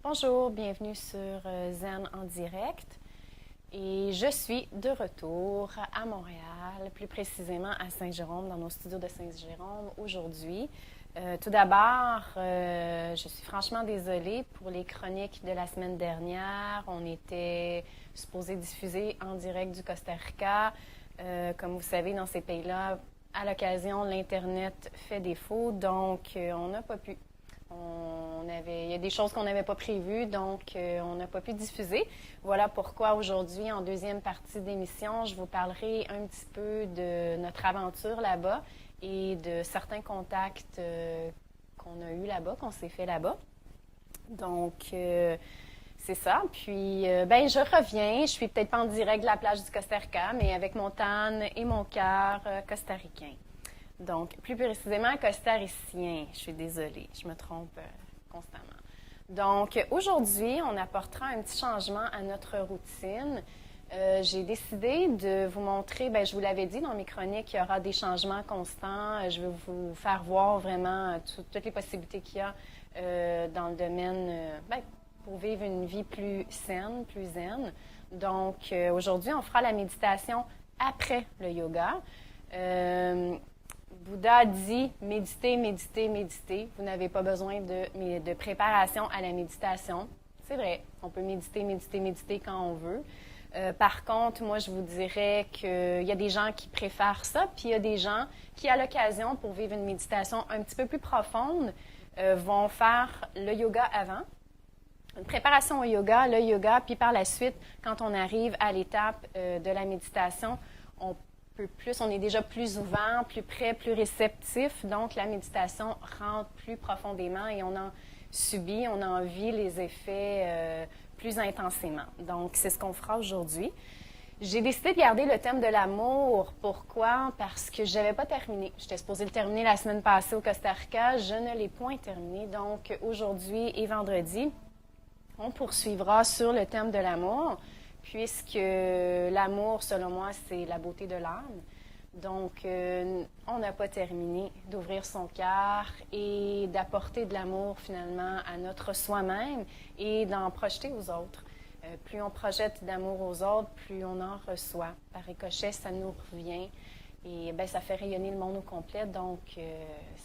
Bonjour, bienvenue sur Zen en direct. Et je suis de retour à Montréal, plus précisément à Saint-Jérôme, dans nos studios de Saint-Jérôme aujourd'hui. Tout d'abord, je suis franchement désolée pour les chroniques de la semaine dernière. On était supposé diffuser en direct du Costa Rica. Comme vous savez, dans ces pays-là, à l'occasion, l'Internet fait défaut, donc on n'a pas pu. Il y a des choses qu'on n'avait pas prévues, donc on n'a pas pu diffuser. Voilà pourquoi aujourd'hui, en deuxième partie d'émission, je vous parlerai un petit peu de notre aventure là-bas et de certains contacts qu'on a eus là-bas, qu'on s'est fait là-bas. Donc, c'est ça. Puis, je reviens. Je suis peut-être pas en direct de la plage du Costa Rica, mais avec mon tan et mon cœur costaricain. Donc, plus précisément, costaricien. Je suis désolée, je me trompe constamment. Donc, aujourd'hui, on apportera un petit changement à notre routine. J'ai décidé de vous montrer, je vous l'avais dit dans mes chroniques, il y aura des changements constants. Je vais vous faire voir vraiment toutes les possibilités qu'il y a dans le domaine pour vivre une vie plus saine, plus zen. Donc, aujourd'hui, on fera la méditation après le yoga. Bouddha dit méditez, méditez, méditez. Vous n'avez pas besoin de préparation à la méditation. C'est vrai, on peut méditer, méditer, méditer quand on veut. Par contre, moi, je vous dirais qu'il y a des gens qui préfèrent ça, puis il y a des gens qui, à l'occasion, pour vivre une méditation un petit peu plus profonde, vont faire le yoga avant. Une préparation au yoga, le yoga, puis par la suite, quand on arrive à l'étape de la méditation, on est déjà plus ouvert, plus prêt, plus réceptif. Donc, la méditation rentre plus profondément et on en vit les effets plus intensément. Donc, c'est ce qu'on fera aujourd'hui. J'ai décidé de garder le thème de l'amour. Pourquoi? Parce que je n'avais pas terminé. J'étais supposée le terminer la semaine passée au Costa Rica. Je ne l'ai point terminé. Donc, aujourd'hui et vendredi, on poursuivra sur le thème de l'amour, puisque l'amour, selon moi, c'est la beauté de l'âme. Donc, on n'a pas terminé d'ouvrir son cœur et d'apporter de l'amour, finalement, à notre soi-même et d'en projeter aux autres. Plus on projette d'amour aux autres, plus on en reçoit. Par ricochet, ça nous revient et ça fait rayonner le monde au complet. Donc,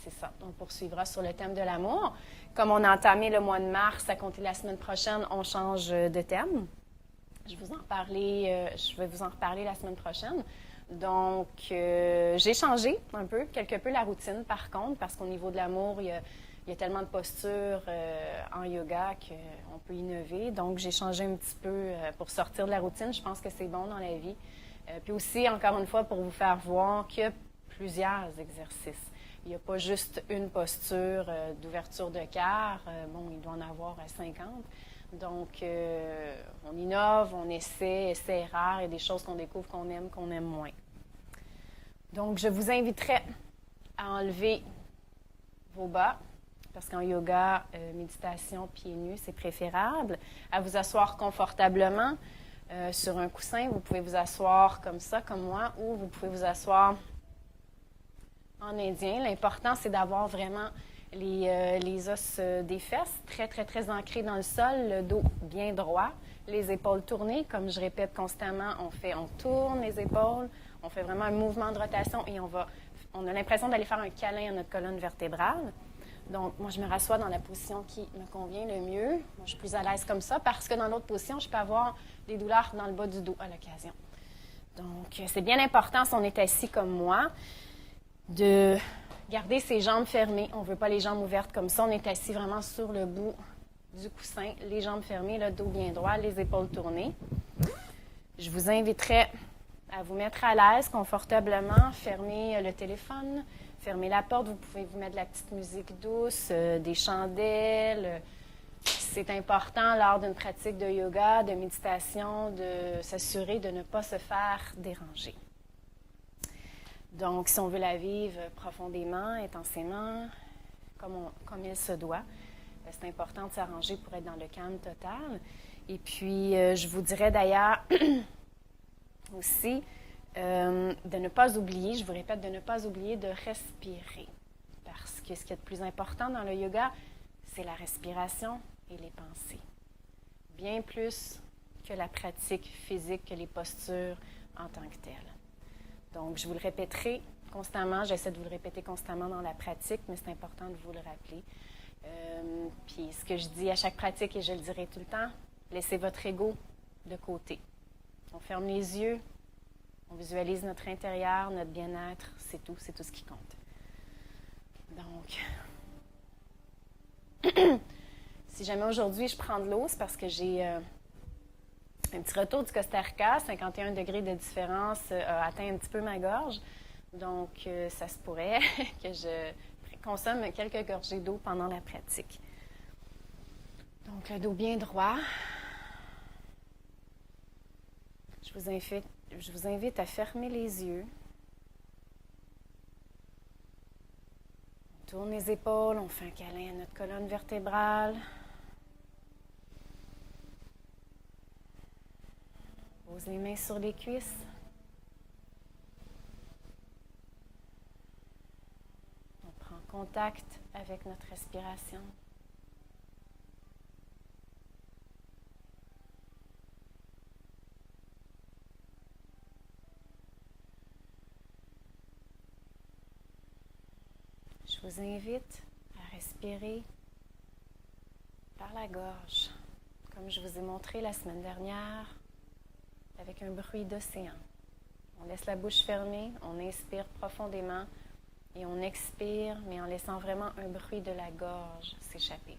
c'est ça. On poursuivra sur le thème de l'amour. Comme on a entamé le mois de mars, à compter de la semaine prochaine, on change de thème. Je vais vous en reparler la semaine prochaine. Donc, j'ai changé quelque peu la routine par contre, parce qu'au niveau de l'amour, il y a tellement de postures en yoga qu'on peut innover. Donc, j'ai changé un petit peu pour sortir de la routine. Je pense que c'est bon dans la vie. Puis aussi, encore une fois, pour vous faire voir qu'il y a plusieurs exercices. Il n'y a pas juste une posture d'ouverture de cœur. Il doit en avoir 50. Donc, on innove, on essaie rare. Il y a des choses qu'on découvre qu'on aime moins. Donc, je vous inviterai à enlever vos bas, parce qu'en yoga, méditation, pieds nus, c'est préférable. À vous asseoir confortablement sur un coussin. Vous pouvez vous asseoir comme ça, comme moi, ou vous pouvez vous asseoir en indien. L'important, c'est d'avoir vraiment les os des fesses très, très, très ancrés dans le sol, le dos bien droit, les épaules tournées. Comme je répète constamment, on tourne les épaules, on fait vraiment un mouvement de rotation et on a l'impression d'aller faire un câlin à notre colonne vertébrale. Donc, moi, je me rassois dans la position qui me convient le mieux. Moi, je suis plus à l'aise comme ça parce que dans l'autre position, je peux avoir des douleurs dans le bas du dos à l'occasion. Donc, c'est bien important, si on est assis comme moi, de garder ses jambes fermées. On ne veut pas les jambes ouvertes comme ça. On est assis vraiment sur le bout du coussin, les jambes fermées, le dos bien droit, les épaules tournées. Je vous inviterai à vous mettre à l'aise confortablement, fermer le téléphone, fermer la porte. Vous pouvez vous mettre de la petite musique douce, des chandelles. C'est important lors d'une pratique de yoga, de méditation, de s'assurer de ne pas se faire déranger. Donc, si on veut la vivre profondément, intensément, comme il se doit, c'est important de s'arranger pour être dans le calme total. Et puis, je vous dirais d'ailleurs aussi de ne pas oublier, je vous répète, de ne pas oublier de respirer. Parce que ce qui est le plus important dans le yoga, c'est la respiration et les pensées. bien plus que la pratique physique, que les postures en tant que telles. Donc, je vous le répéterai constamment, j'essaie de vous le répéter constamment dans la pratique, mais c'est important de vous le rappeler. Puis, ce que je dis à chaque pratique, et je le dirai tout le temps, laissez votre ego de côté. On ferme les yeux, on visualise notre intérieur, notre bien-être, c'est tout ce qui compte. Donc, si jamais aujourd'hui je prends de l'eau, c'est parce que j'ai un petit retour du Costa Rica, 51 degrés de différence a atteint un petit peu ma gorge. Donc, ça se pourrait que je consomme quelques gorgées d'eau pendant la pratique. Donc, le dos bien droit. Je vous invite à fermer les yeux. On tourne les épaules, on fait un câlin à notre colonne vertébrale. On pose les mains sur les cuisses. On prend contact avec notre respiration. Je vous invite à respirer par la gorge, comme je vous ai montré la semaine dernière, avec un bruit d'océan. On laisse la bouche fermée, on inspire profondément et on expire, mais en laissant vraiment un bruit de la gorge s'échapper.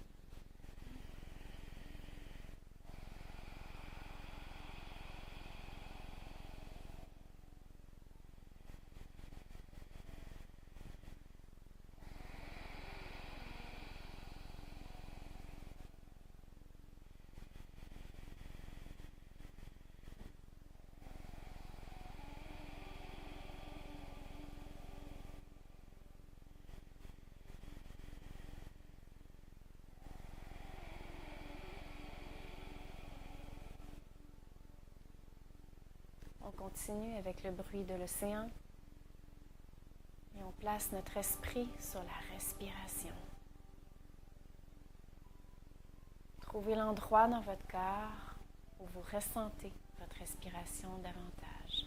On continue avec le bruit de l'océan et on place notre esprit sur la respiration. Trouvez l'endroit dans votre corps où vous ressentez votre respiration davantage.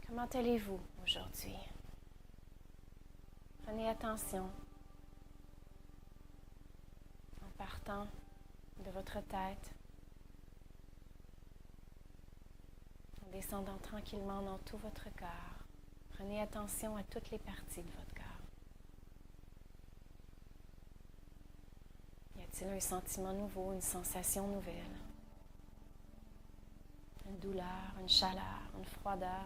Comment allez-vous aujourd'hui? Prenez attention en partant de votre tête, en descendant tranquillement dans tout votre corps. Prenez attention à toutes les parties de votre corps. Y a-t-il un sentiment nouveau, une sensation nouvelle? Une douleur, une chaleur, une froideur?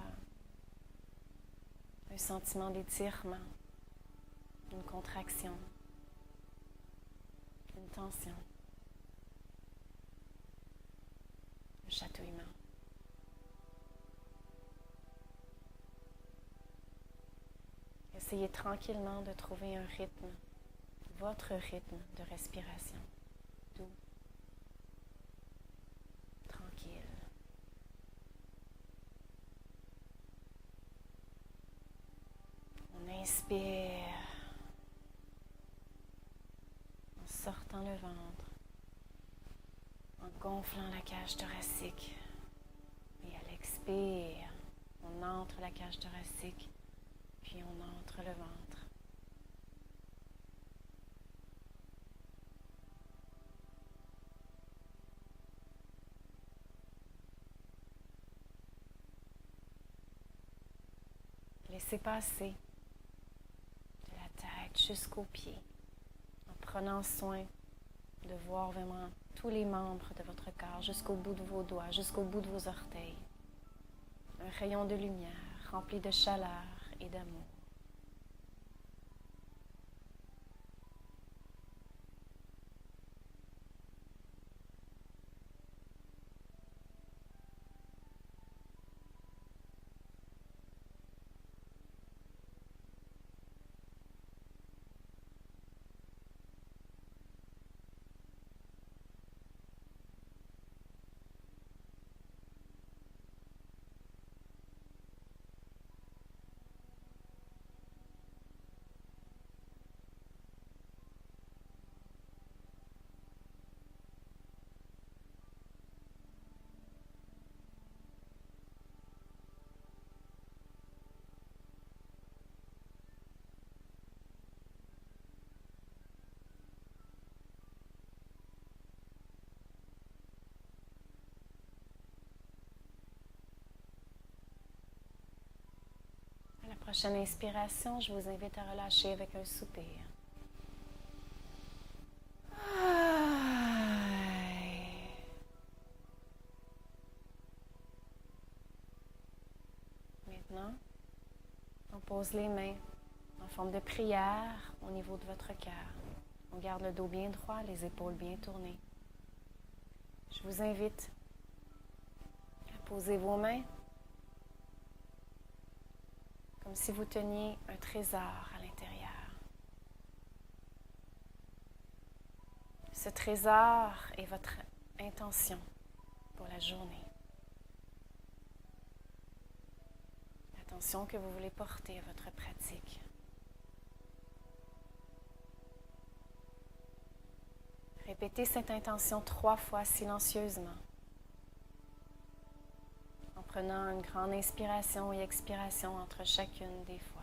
Un sentiment d'étirement, une contraction, une tension, un chatouillement. Essayez tranquillement de trouver un rythme, votre rythme de respiration, doux, tranquille. On inspire en sortant le ventre, en gonflant la cage thoracique. Et à l'expire, on entre la cage thoracique, puis on entre le ventre. Laissez passer de la tête jusqu'aux pieds, en prenant soin de voir vraiment tous les membres de votre corps, jusqu'au bout de vos doigts, jusqu'au bout de vos orteils. Un rayon de lumière rempli de chaleur et d'amour. Prochaine inspiration, je vous invite à relâcher avec un soupir. Maintenant, on pose les mains en forme de prière au niveau de votre cœur. On garde le dos bien droit, les épaules bien tournées. Je vous invite à poser vos mains comme si vous teniez un trésor à l'intérieur. Ce trésor est votre intention pour la journée. L'attention que vous voulez porter à votre pratique. Répétez cette intention 3 fois silencieusement, en prenant une grande inspiration et expiration entre chacune des fois.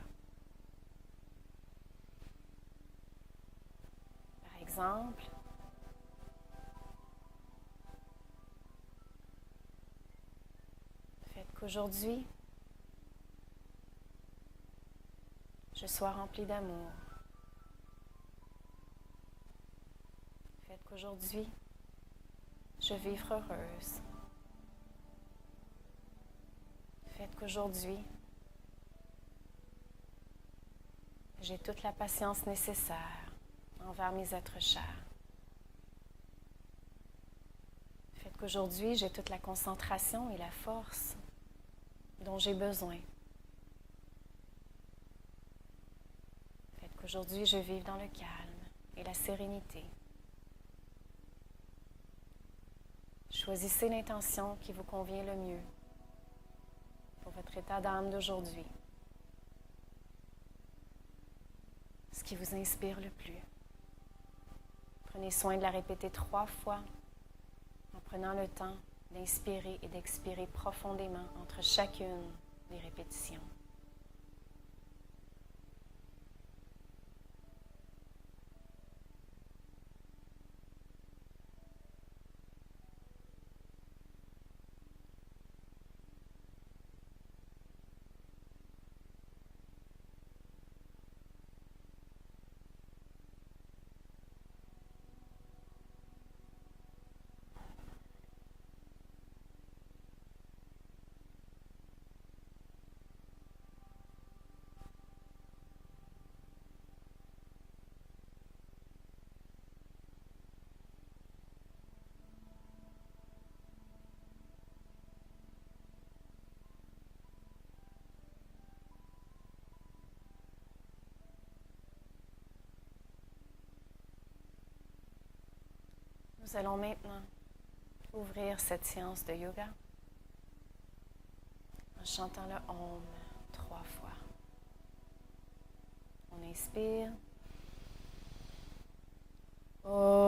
Par exemple, faites qu'aujourd'hui, je sois remplie d'amour. Faites qu'aujourd'hui, je vive heureuse. Faites qu'aujourd'hui, j'ai toute la patience nécessaire envers mes êtres chers. Faites qu'aujourd'hui, j'ai toute la concentration et la force dont j'ai besoin. Faites qu'aujourd'hui, je vive dans le calme et la sérénité. Choisissez l'intention qui vous convient le mieux pour votre état d'âme d'aujourd'hui. Ce qui vous inspire le plus. Prenez soin de la répéter 3 fois en prenant le temps d'inspirer et d'expirer profondément entre chacune des répétitions. Nous allons maintenant ouvrir cette séance de yoga en chantant le Om 3 fois. On inspire. Om.